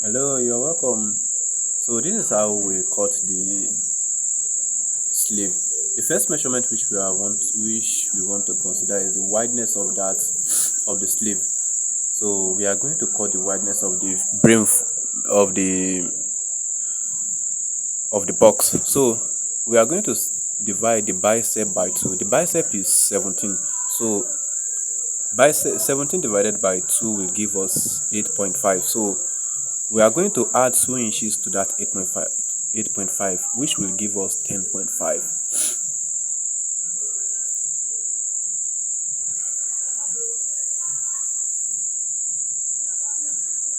Hello, you're welcome. So this is how we cut the sleeve. The first measurement which we want to consider is the wideness of the sleeve. So we are going to cut the wideness of the of the box. So we are going to divide the bicep by two. The bicep is 17. So bicep 17 divided by 2 will give us 8.5. So we are going to add 2 inches to that 8.5, which will give us 10.5.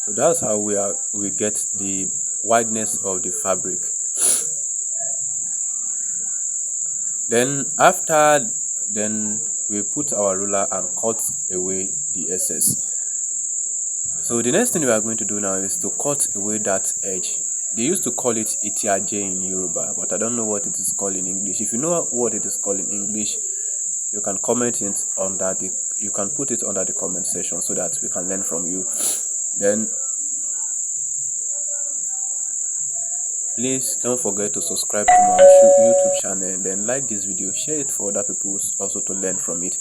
So that's how we get the wideness of the fabric. Then we put our ruler and cut away the excess. So the next thing we are going to do now is to cut away that edge. They used to call it itiaje in Yoruba, but I don't know what it is called in English. If you know what it is called in English, you can comment it under the you can put it under the comment section so that we can learn from you. Then please don't forget to subscribe to my YouTube channel and then like this video, share it for other people also to learn from it.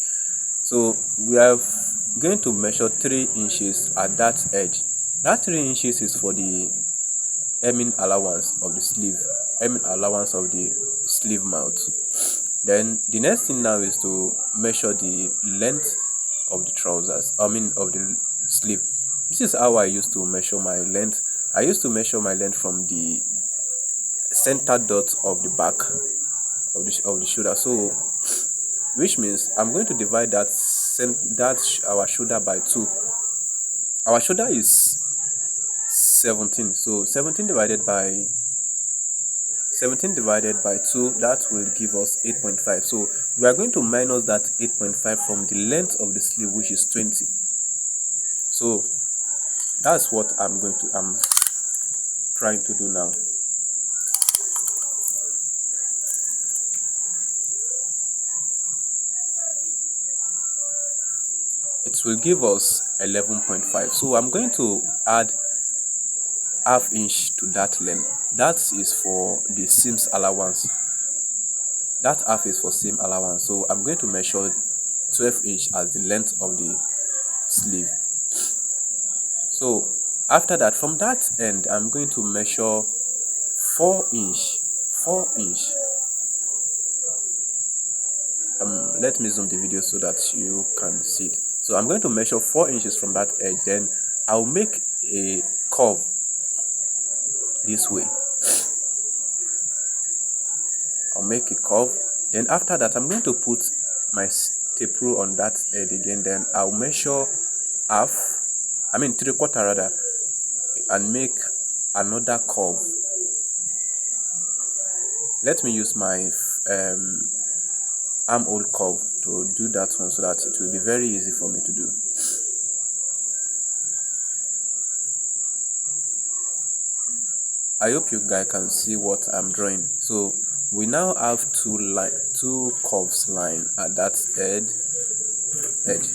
So we are going to measure 3 inches at that edge. That 3 inches is for the hemming allowance of the sleeve, hemming allowance of the sleeve mouth. Then the next thing now is to measure the length of the trousers, of the sleeve. This is how I used to measure my length. I used to measure my length from the center dot of the back of the shoulder. So which means I'm going to divide our shoulder by 2. Our shoulder is 17. So 17 divided by 2, that will give us 8.5. So we are going to minus that 8.5 from the length of the sleeve, which is 20. So that's what I'm trying to do now. It will give us 11.5. So I'm going to add half inch to that length. That is for the seams allowance. That half is for seam allowance. So I'm going to measure 12 inch as the length of the sleeve. So after that, from that end, I'm going to measure 4 inch. 4 inch. Let me zoom the video so that you can see it. So I'm going to measure 4 inches from that edge. Then I'll make a curve this way. I'll make a curve. Then after that, I'm going to put my tape rule on that edge again. Then I'll measure half, 3/4 rather, and make another curve. Let me use my armhole curve to do that one so that it will be very easy for me to do. I hope you guys can see what I'm drawing. So we now have two curves line at that edge.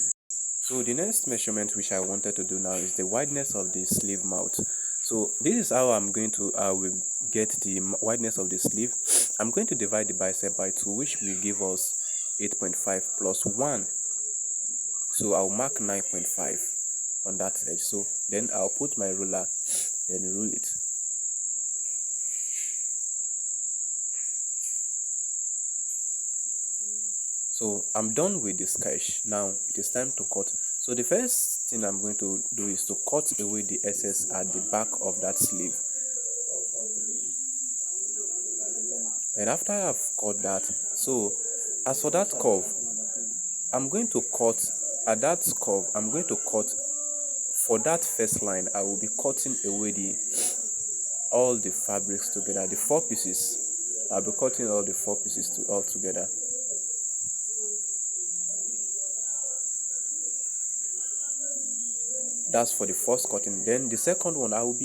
So the next measurement which I wanted to do now is the wideness of the sleeve mouth. So this is how I will get the wideness of the sleeve. I'm going to divide the bicep by 2, which will give us 8.5 plus 1. So I'll mark 9.5 on that edge. So then I'll put my ruler, then rule it. So I'm done with the sketch. Now it is time to cut. So the first thing I'm going to do is to cut away the excess at the back of that sleeve. And after I've cut that, so as for that curve, I'm going to cut at that curve. I'm going to cut for that first line. I will be cutting away the all the fabrics together, the 4 pieces. I'll be cutting all the 4 pieces all together. That's for the first cutting. Then the second one, I will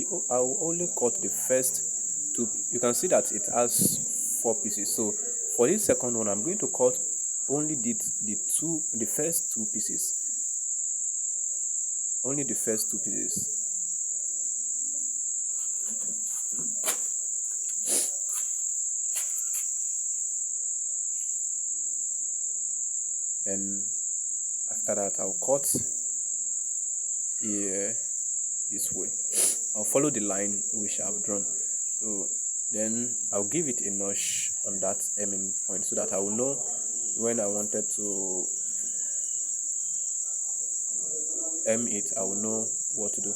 only cut the first two. You can see that it has 4 pieces. So for this second one, I'm going to cut only the first 2 pieces. Only the first 2 pieces. Then after that, I'll cut here this way. I'll follow the line which I've drawn. So then I'll give it a notch on that hemming point so that I will know when I wanted to hem it, I will know what to do,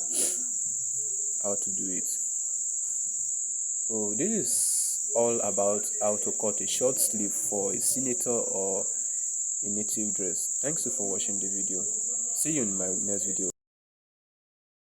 how to do it. So this is all about how to cut a short sleeve for a senator or a native dress. Thanks you for watching the video. See you in my next video.